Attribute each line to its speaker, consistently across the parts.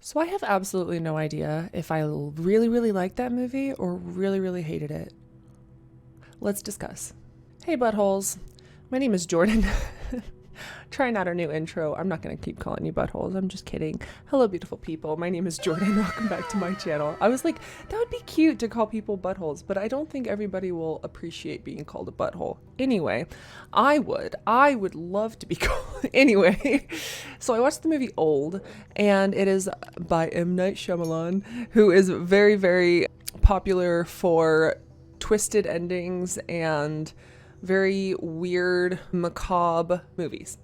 Speaker 1: So I have absolutely no idea if I really, really liked that movie or really, really hated it. Let's discuss. Hey, buttholes. My name is Jordan. Trying out our new intro. I'm not going to keep calling you buttholes. I'm just kidding. Hello, beautiful people. My name is Jordan. Welcome back to my channel. I was like, that would be cute to call people buttholes, but I don't think everybody will appreciate being called a butthole. Anyway, I would love to be called. Anyway, so I watched the movie Old, and it is by M. Night Shyamalan, who is very, very popular for twisted endings and very weird, macabre movies.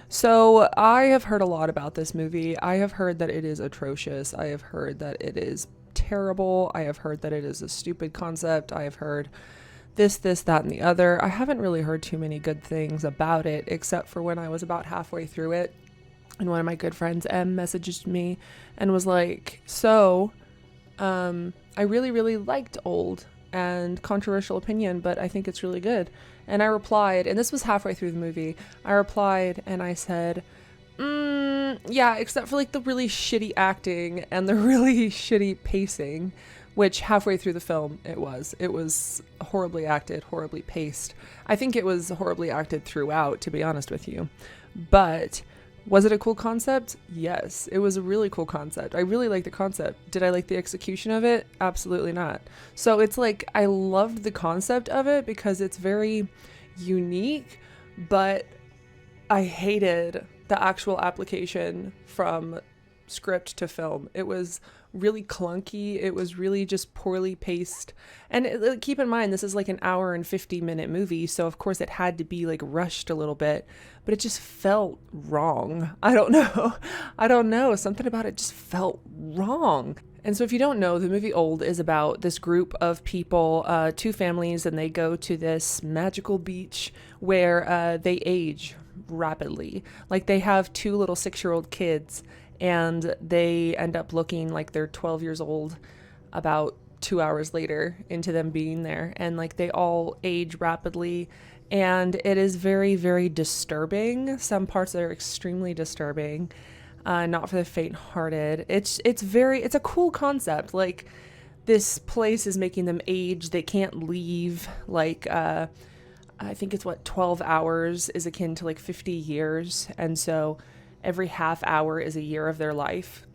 Speaker 1: So I have heard a lot about this movie. I have heard that it is atrocious. I have heard that it is terrible. I have heard that it is a stupid concept. I have heard this, that, and the other. I haven't really heard too many good things about it, except for when I was about halfway through it, and one of my good friends, M, messaged me and was like, I really, really liked Old, and controversial opinion, but I think it's really good. And I replied, and this was halfway through the movie, I replied and I said, yeah, except for like the really shitty acting and the really shitty pacing, which halfway through the film it was horribly acted, horribly paced. I think it was horribly acted throughout, to be honest with you. But was it a cool concept? Yes, it was a really cool concept. I really liked the concept. Did I like the execution of it? Absolutely not. So it's like, I loved the concept of it because it's very unique, but I hated the actual application from script to film. It was really clunky. It was really just poorly paced. And keep in mind, this is like an hour and 50-minute movie, so of course it had to be like rushed a little bit, but it just felt wrong. I don't know. Something about it just felt wrong. And so if you don't know, the movie Old is about this group of people, two families, and they go to this magical beach where they age rapidly. Like they have two little 6-year-old kids, and they end up looking like they're 12 years old about 2 hours later into them being there. And like they all age rapidly, and it is very, very disturbing. Some parts are extremely disturbing, not for the faint-hearted. It's a cool concept. Like this place is making them age. They can't leave. Like, I think it's 12 hours is akin to like 50 years. And so every half hour is a year of their life.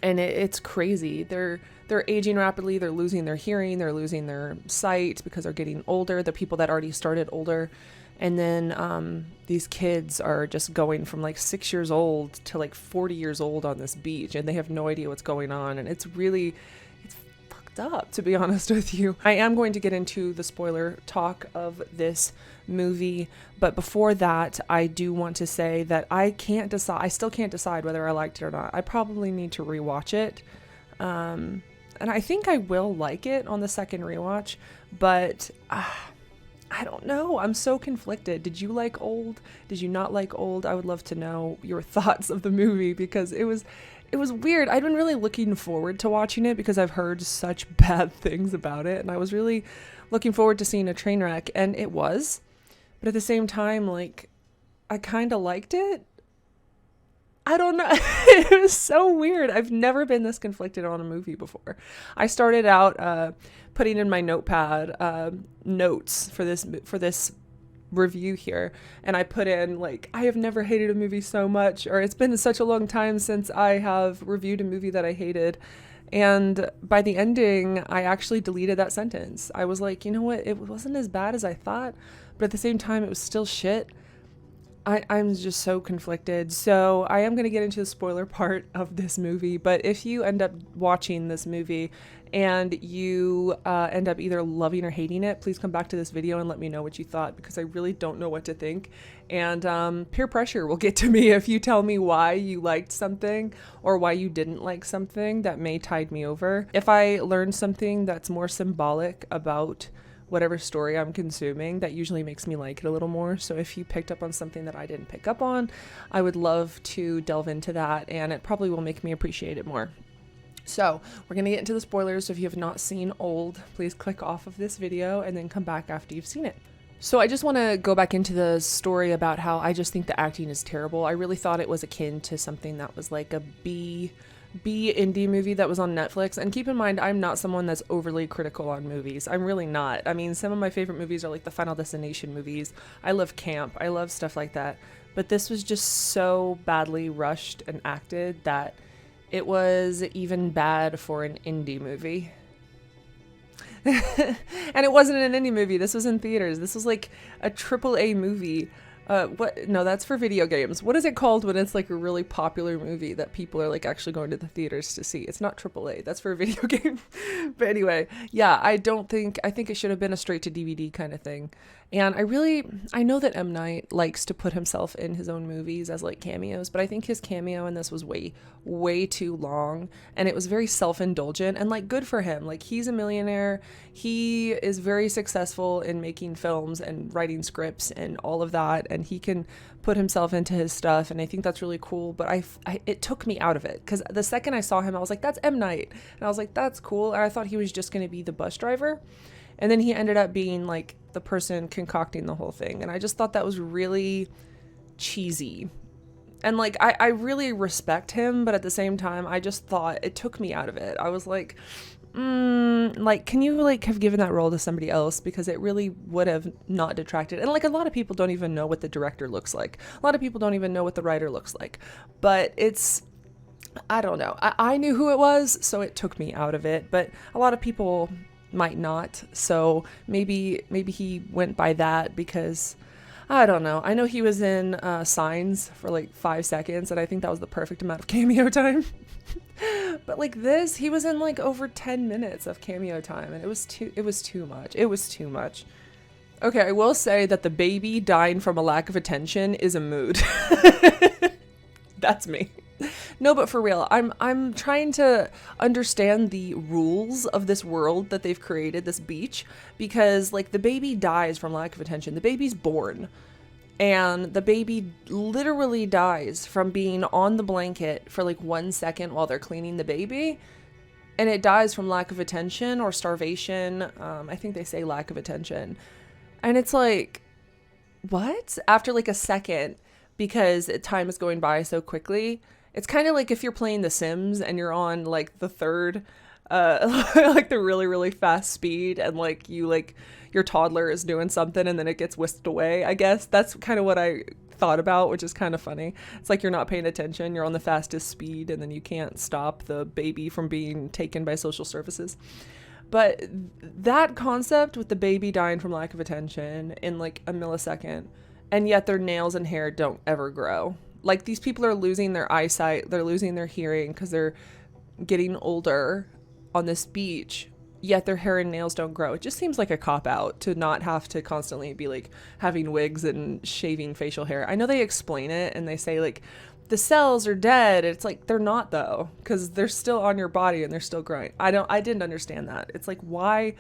Speaker 1: And it's crazy. They're aging rapidly. They're losing their hearing. They're losing their sight because they're getting older. The people that already started older. And then these kids are just going from like 6 years old to like 40 years old on this beach. And they have no idea what's going on. And it's fucked up, to be honest with you. I am going to get into the spoiler talk of this movie, but before that, I do want to say that I still can't decide whether I liked it or not. I probably need to rewatch it, and I think I will like it on the second rewatch, but I don't know. I'm so conflicted. Did you like Old? Did you not like Old? I would love to know your thoughts of the movie, because it was weird. I'd been really looking forward to watching it because I've heard such bad things about it, and I was really looking forward to seeing a train wreck, and it was. But at the same time, like, I kind of liked it. I don't know. It was so weird. I've never been this conflicted on a movie before. I started out putting in my notepad notes for this review here, and I put in like, I have never hated a movie so much, or it's been such a long time since I have reviewed a movie that I hated. And by the ending, I actually deleted that sentence. I was like, you know what? It wasn't as bad as I thought, but at the same time, it was still shit. I'm just so conflicted. So I am going to get into the spoiler part of this movie, but if you end up watching this movie and you end up either loving or hating it, please come back to this video and let me know what you thought, because I really don't know what to think. And peer pressure will get to me if you tell me why you liked something or why you didn't like something. That may tide me over. If I learn something that's more symbolic about whatever story I'm consuming, that usually makes me like it a little more. So if you picked up on something that I didn't pick up on, I would love to delve into that, and it probably will make me appreciate it more. So we're going to get into the spoilers. So if you have not seen Old, please click off of this video and then come back after you've seen it. So I just want to go back into the story about how I just think the acting is terrible. I really thought it was akin to something that was like a B B indie movie that was on Netflix. And keep in mind, I'm not someone that's overly critical on movies. I'm really not. I mean, some of my favorite movies are like the Final Destination movies. I love camp. I love stuff like that. But this was just so badly rushed and acted that it was even bad for an indie movie. And it wasn't an indie movie. This was in theaters. This was like a AAA movie. What? No, that's for video games. What is it called when it's like a really popular movie that people are like actually going to the theaters to see? It's not AAA. That's for a video game. But anyway, yeah, I think it should have been a straight to DVD kind of thing. And I know that M. Night likes to put himself in his own movies as like cameos, but I think his cameo in this was way too long, and it was very self-indulgent, and like good for him. Like, he's a millionaire. He is very successful in making films and writing scripts and all of that, and he can put himself into his stuff, and I think that's really cool. But it took me out of it, because the second I saw him, I was like, that's M. Night, and I was like, that's cool. And I thought he was just going to be the bus driver, and then he ended up being like the person concocting the whole thing, and I just thought that was really cheesy. And like, I really respect him, but at the same time, I just thought it took me out of it. I was like, like, can you like have given that role to somebody else? Because it really would have not detracted. And like, a lot of people don't even know what the director looks like. A lot of people don't even know what the writer looks like. But I don't know. I knew who it was, so it took me out of it. But a lot of people might not. So maybe he went by that because, I don't know. I know he was in Signs for like 5 seconds, and I think that was the perfect amount of cameo time. But like this, he was in like over 10 minutes of cameo time, and it was too much. It was too much. Okay, I will say that the baby dying from a lack of attention is a mood. That's me. No, but for real, I'm trying to understand the rules of this world that they've created, this beach, because like the baby dies from lack of attention. The baby's born, and the baby literally dies from being on the blanket for like 1 second while they're cleaning the baby, and it dies from lack of attention or starvation. I think they say lack of attention, and it's like, what? After like a second, because time is going by so quickly. It's kind of like if you're playing The Sims and you're on like the third, like the really, really fast speed, and like your toddler is doing something and then it gets whisked away. I guess that's kind of what I thought about, which is kind of funny. It's like you're not paying attention, you're on the fastest speed, and then you can't stop the baby from being taken by social services. But that concept with the baby dying from lack of attention in like a millisecond, and yet their nails and hair don't ever grow. Like, these people are losing their eyesight, they're losing their hearing because they're getting older on this beach, yet their hair and nails don't grow. It just seems like a cop-out to not have to constantly be like having wigs and shaving facial hair. I know they explain it and they say like the cells are dead. It's like, they're not though, because they're still on your body and they're still growing. I didn't understand that. It's like, why?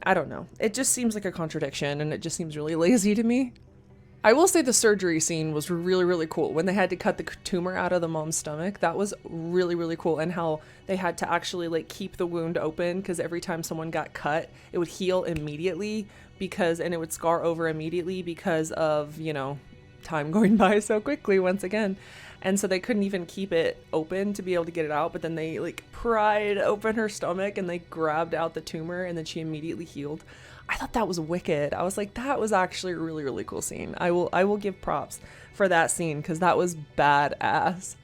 Speaker 1: I don't know. It just seems like a contradiction, and it just seems really lazy to me. I will say the surgery scene was really, really cool. When they had to cut the tumor out of the mom's stomach, that was really, really cool. And how they had to actually like keep the wound open, because every time someone got cut, it would heal immediately and it would scar over immediately because of, time going by so quickly once again. And so they couldn't even keep it open to be able to get it out. But then they like pried open her stomach and they grabbed out the tumor, and then she immediately healed. I thought that was wicked. I was like, that was actually a really, really cool scene. I will give props for that scene, because that was badass.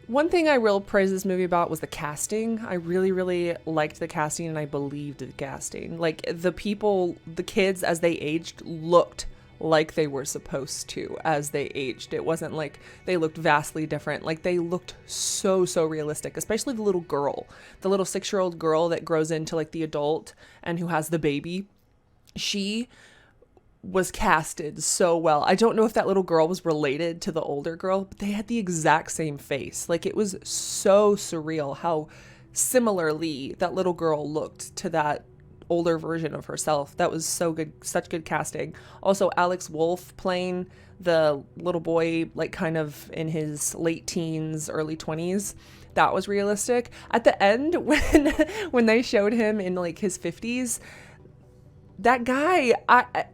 Speaker 1: One thing I will praise this movie about was the casting. I really, really liked the casting, and I believed the casting. Like, the kids as they aged looked like they were supposed to as they aged. It wasn't like they looked vastly different. Like, they looked so realistic, especially the little girl, the little 6-year-old girl that grows into like the adult and who has the baby. She was casted so well. I don't know if that little girl was related to the older girl, but they had the exact same face. Like, it was so surreal how similarly that little girl looked to that older version of herself. That was so good, such good casting. Also, Alex Wolff playing the little boy, like kind of in his late teens, early 20s. That was realistic. At the end, when they showed him in like his 50s, that guy,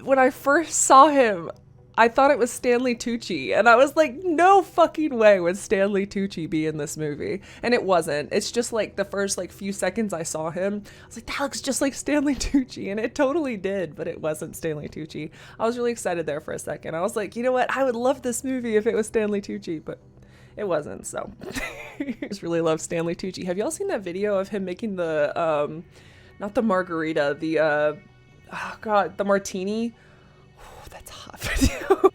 Speaker 1: when I first saw him, I thought it was Stanley Tucci, and I was like, no fucking way would Stanley Tucci be in this movie. And it wasn't. It's just like the first like few seconds I saw him, I was like, that looks just like Stanley Tucci, and it totally did, but it wasn't Stanley Tucci. I was really excited there for a second. I was like, you know what, I would love this movie if it was Stanley Tucci, but it wasn't. So I just really love Stanley Tucci. Have y'all seen that video of him making the not the margarita, the oh god, the martini? That's a hot video.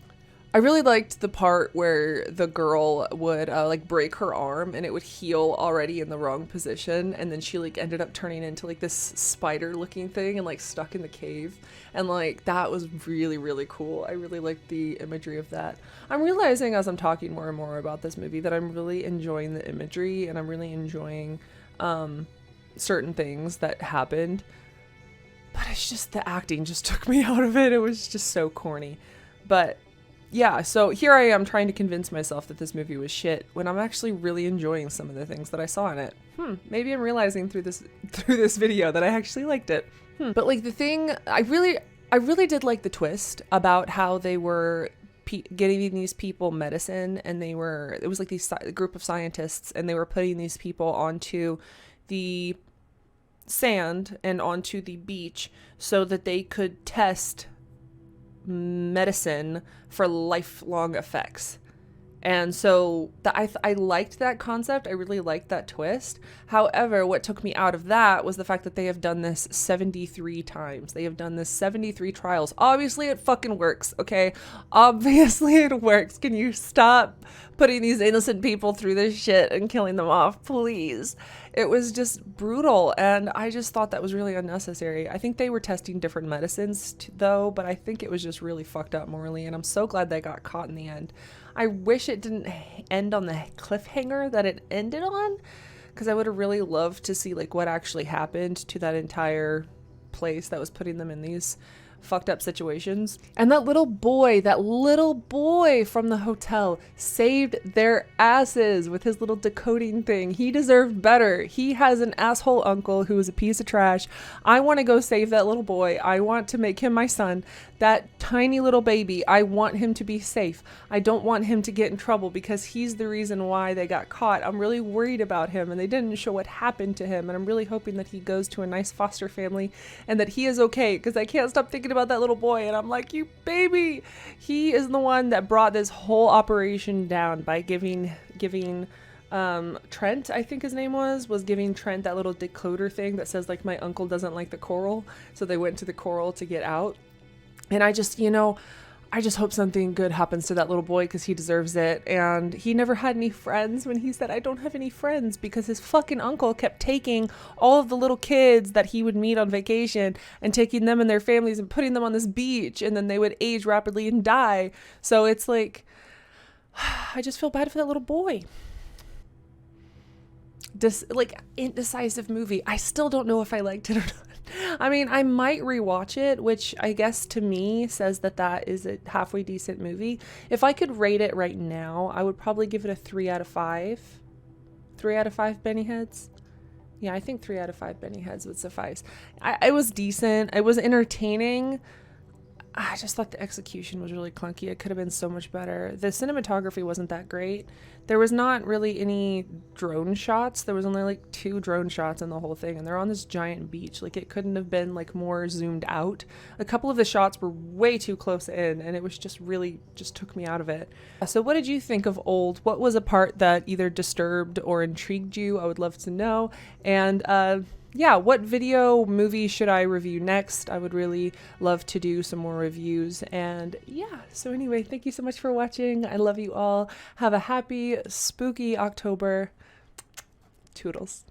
Speaker 1: I really liked the part where the girl would like break her arm and it would heal already in the wrong position, and then she like ended up turning into like this spider looking thing and like stuck in the cave, and like that was really, really cool. I really liked the imagery of that. I'm realizing as I'm talking more and more about this movie that I'm really enjoying the imagery, and I'm really enjoying certain things that happened. But it's just the acting just took me out of it. It was just so corny. But yeah, so here I am trying to convince myself that this movie was shit when I'm actually really enjoying some of the things that I saw in it. Maybe I'm realizing through this video that I actually liked it. But like the thing, I really did like the twist about how they were getting these people medicine, and it was like these group of scientists, and they were putting these people onto the sand and onto the beach so that they could test medicine for lifelong effects. And so I liked that concept. I really liked that twist. However, what took me out of that was the fact that they have done this 73 times. They have done this 73 trials. Obviously, it fucking works, okay? Obviously, it works. Can you stop putting these innocent people through this shit and killing them off, please? It was just brutal, and I just thought that was really unnecessary. I think they were testing different medicines, though, but I think it was just really fucked up morally, and I'm so glad they got caught in the end. I wish it didn't end on the cliffhanger that it ended on, because I would have really loved to see like what actually happened to that entire place that was putting them in these fucked up situations. And that little boy from the hotel saved their asses with his little decoding thing. He deserved better. He has an asshole uncle who is a piece of trash. I want to go save that little boy. I want to make him my son. That tiny little baby, I want him to be safe. I don't want him to get in trouble because he's the reason why they got caught. I'm really worried about him, and they didn't show what happened to him, and I'm really hoping that he goes to a nice foster family and that he is okay, because I can't stop thinking about that little boy, and I'm like, you baby. He is the one that brought this whole operation down by giving Trent, I think his name was giving Trent that little decoder thing that says like, my uncle doesn't like the coral, so they went to the coral to get out. And I just hope something good happens to that little boy, because he deserves it. And he never had any friends when he said, I don't have any friends, because his fucking uncle kept taking all of the little kids that he would meet on vacation and taking them and their families and putting them on this beach, and then they would age rapidly and die. So it's like, I just feel bad for that little boy. Indecisive movie. I still don't know if I liked it or not. I mean, I might rewatch it, which I guess to me says that is a halfway decent movie. If I could rate it right now, I would probably give it a 3 out of 5. 3 out of 5 Benny Heads. Yeah, I think 3 out of 5 Benny Heads would suffice. It was decent. It was entertaining. I just thought the execution was really clunky. It could have been so much better. The cinematography wasn't that great. There was not really any drone shots. There was only like 2 drone shots in the whole thing, and they're on this giant beach. Like, it couldn't have been like more zoomed out. A couple of the shots were way too close in, and it was just really just took me out of it. So what did you think of Old? What was a part that either disturbed or intrigued you? I would love to know. And yeah, what video movie should I review next? I would really love to do some more reviews. And yeah, so anyway, thank you so much for watching. I love you all. Have a happy, spooky October. Toodles.